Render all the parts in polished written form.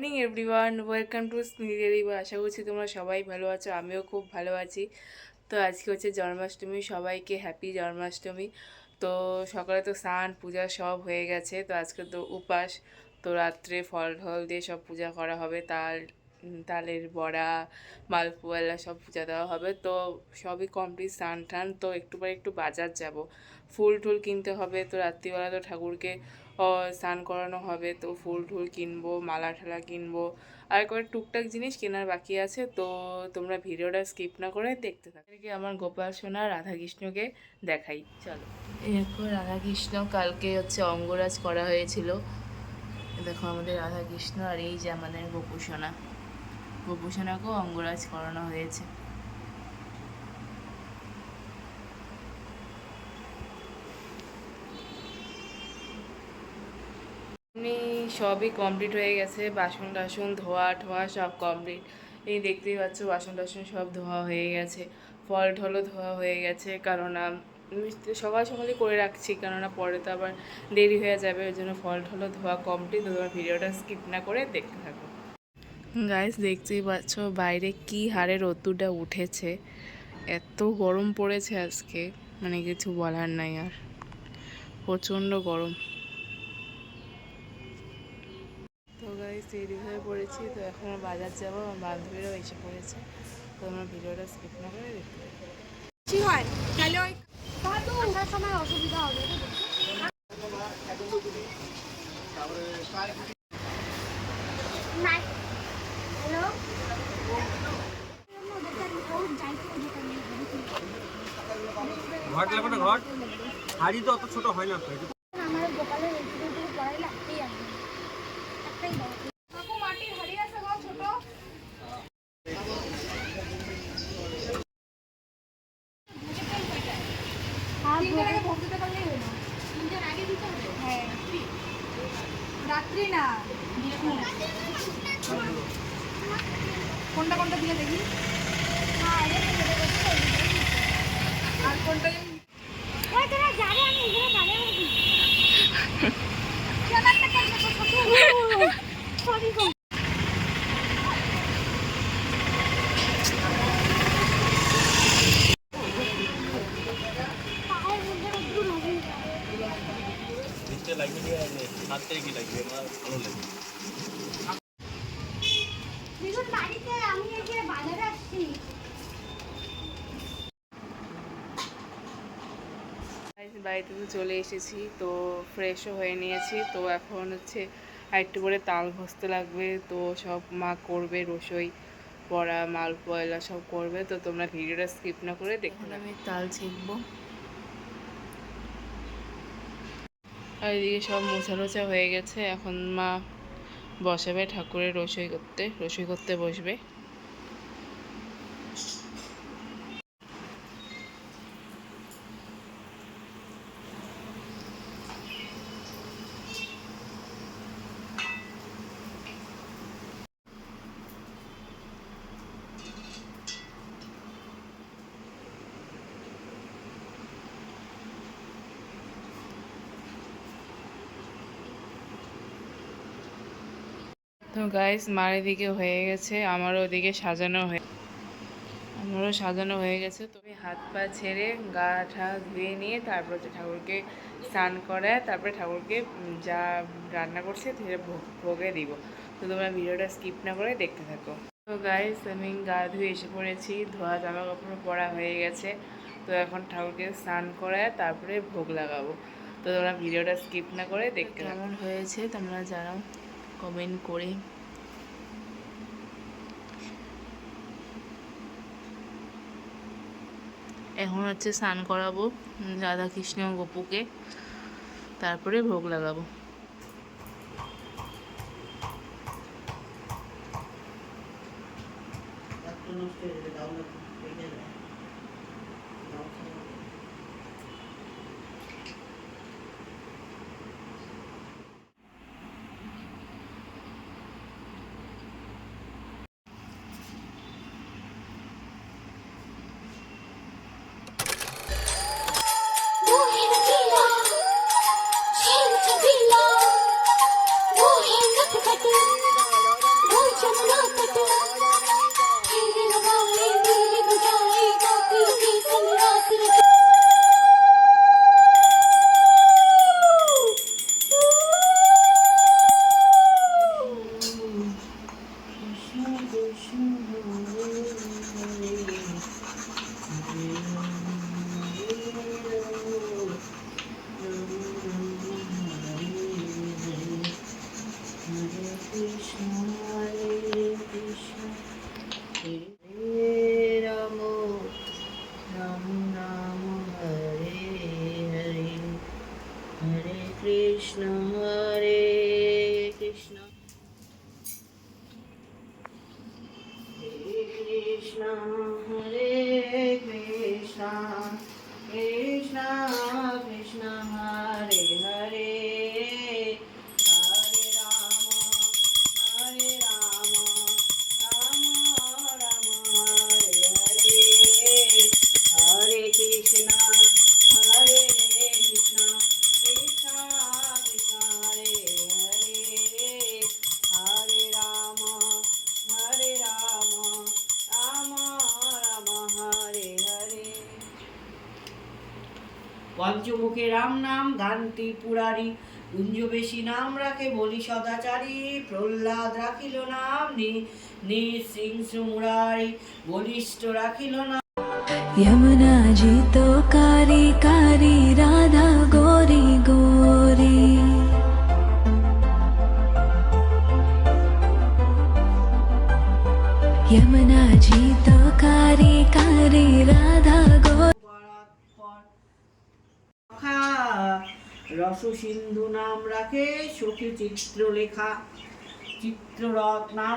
Morning everyone, welcome to স্মিদি দিবা। আশা করছি তোমরা সবাই ভালো আছো, আমিও খুব ভালো আছি। তো আজকে হচ্ছে জন্মাষ্টমী, সবাইকে হ্যাপি জন্মাষ্টমী। তো সকালে তো স্নান পূজা সব হয়ে গেছে, তো আজকে তো উপাস। তো রাত্রে ফল ঢল দিয়ে সব পূজা করা হবে, তালের বড়া, মালপোয়া সব পূজা দেওয়া হবে। তো সবই কমপ্লিট, স্নান টান। তো একটু পরে একটু বাজার যাব, ফুল টুল কিনতে হবে। তো রাত্রিবেলা তো ঠাকুরকে স্নান করানো হবে, তো ফুল টুল কিনবো, মালা ঠালা কিনবো, আর কয়েক টুকটাক জিনিস কেনার বাকি আছে। তো তোমরা ভিডিওটা স্কিপ না করে দেখতে থাকো। এদিকে আমার গোপাল সোনা রাধাকৃষ্ণকে দেখাই, চলো। এরপর রাধাকৃষ্ণ কালকে হচ্ছে অঙ্গরাজ করা হয়েছিল। দেখো আমাদের রাধাকৃষ্ণ, আর এই যে আমাদের গোপুসোনা, গোপুসোনাকেও অঙ্গরাজ করানো হয়েছে। এমনি সবই কমপ্লিট হয়ে গেছে, বাসন টাসন ধোয়া ঠোয়া সব কমপ্লিট। এই দেখতেই পাচ্ছ বাসন টাসন সব ধোয়া হয়ে গেছে, ফল ঢলও ধোয়া হয়ে গেছে। কারণ সকাল সকালই করে রাখছি, কেননা পরে তো আবার দেরি হয়ে যাবে, ওই জন্য ফল ঢলও ধোয়া কমপ্লিট। তো তোমার ভিডিওটা স্কিপ না করে দেখতে থাকো। গাইস, দেখতেই পাচ্ছ বাইরে কি হারে রোদ্দুরটা উঠেছে, এত গরম পড়েছে আজকে, মানে কিছু বলার নাই, আর প্রচণ্ড গরম। তো গাইস রেডি হয়ে পড়েছি, তো এখন বাজার যাবো, আমার বান্ধবীরাও এসে পড়েছে। তো আমরা ভিডিওটা স্কিপ না করে দেখতে হয় তাহলে ওই ঠান্ডার সময় অসুবিধা হবে। ঘট লাগবে না, ঘট হাড়ি তো অত ছোট হয় না। আমার গোপালের পড়াই লাগতেই আসবে একটাই দাও। কাকু মাটির হাড়ি আছে গো ছোট। হ্যাঁ রাত্রি না, কোনটা কোনটা দিয়ে দেখি, আর কোনটা বাড়িতে তো চলে এসেছি, তো ফ্রেশও হয়ে নিয়েছি। তো এখন হচ্ছে আরেকটু করে তাল ঘষতে লাগবে, তো সব মা করবে, রসই বড়া মালপোয়া সব করবে। তো তোমরা ভিডিওটা স্কিপ না করে দেখুন। আমি তাল ছেঁকবো, আর এদিকে সব মোছা টোছা হয়ে গেছে। এখন মা বসাবে ঠাকুরের রসই করতে বসবে। তো গাইস, মার এদিকে হয়ে গেছে, আমারও ওদিকে আমারও সাজানো হয়ে গেছে। তো আমি হাত পা ছেড়ে গা ঠা ধুয়ে নিয়ে তারপর হচ্ছে ঠাকুরকে স্নান করায়, তারপরে ঠাকুরকে যা রান্না করছে ধীরে ভোগে দিব। তো তোমরা ভিডিওটা স্কিপ না করে দেখতে থাকো। তো গাইস, আমি গা ধুয়ে এসে পড়েছি, ধোয়া জামা কাপড় পরা হয়ে গেছে। তো এখন ঠাকুরকে স্নান করায় তারপরে ভোগ লাগাবো। তো তোমরা ভিডিওটা স্কিপ না করে দেখতে থাকো। কেমন হয়েছে তোমরা জানাও কমেন্ট করে। এখন হচ্ছে স্নান করাবো রাধাকৃষ্ণ গোপুকে, তারপরে ভোগ লাগাবো। কৃষ্ণ হরে রাম রাম রাম হরে হরে হরে কৃষ্ণ কৃষ্ণ হরে কৃষ্ণ কৃষ্ণ কৃষ্ণ হরে হরে হরে রাম রাম রাম হরে হরে হরে কৃষ্ণ কৃষ্ণ কৃষ্ণ হরে হরে হরে রাম রাম রাম হরে হরে। পঞ্চমুখে রাম নাম ধান ত্রিপুরারি কুঞ্জবেশী নাম রাখে বলি সদাচারী প্রহ্লাদ রাখিল নাম নৃসিংহ মুরারি বলিষ্ঠ রাখিল নাম यमुना जी तो कारी कारी राधा गोरी गोरी यमुना जी तो कारी कारी राधा गोरी রস সিন্ধু নাম রাখে সখী চিত্রলেখা চিত্ররথ নাম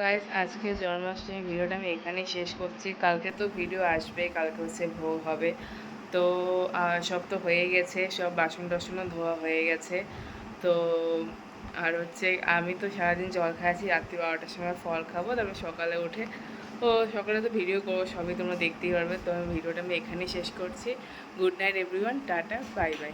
গাইস আজকে জন্মাষ্টমী ভিডিওটা আমি এখানেই শেষ করছি। কালকে তো ভিডিও আসবে, কালকে হচ্ছে ভোগ হবে। তো সব তো হয়ে গেছে, সব বাসন টাসনও ধোয়া হয়ে গেছে। তো আর হচ্ছে আমি তো সারাদিন জল খাচ্ছি, রাত্রি 12টার সময় ফল খাবো, তারপরে সকালে উঠে সকালে তো ভিডিও করবো, সবই তোমরা দেখতেই পারবে। তো ভিডিওটা আমি এখানেই শেষ করছি। Good night everyone, tata, bye bye.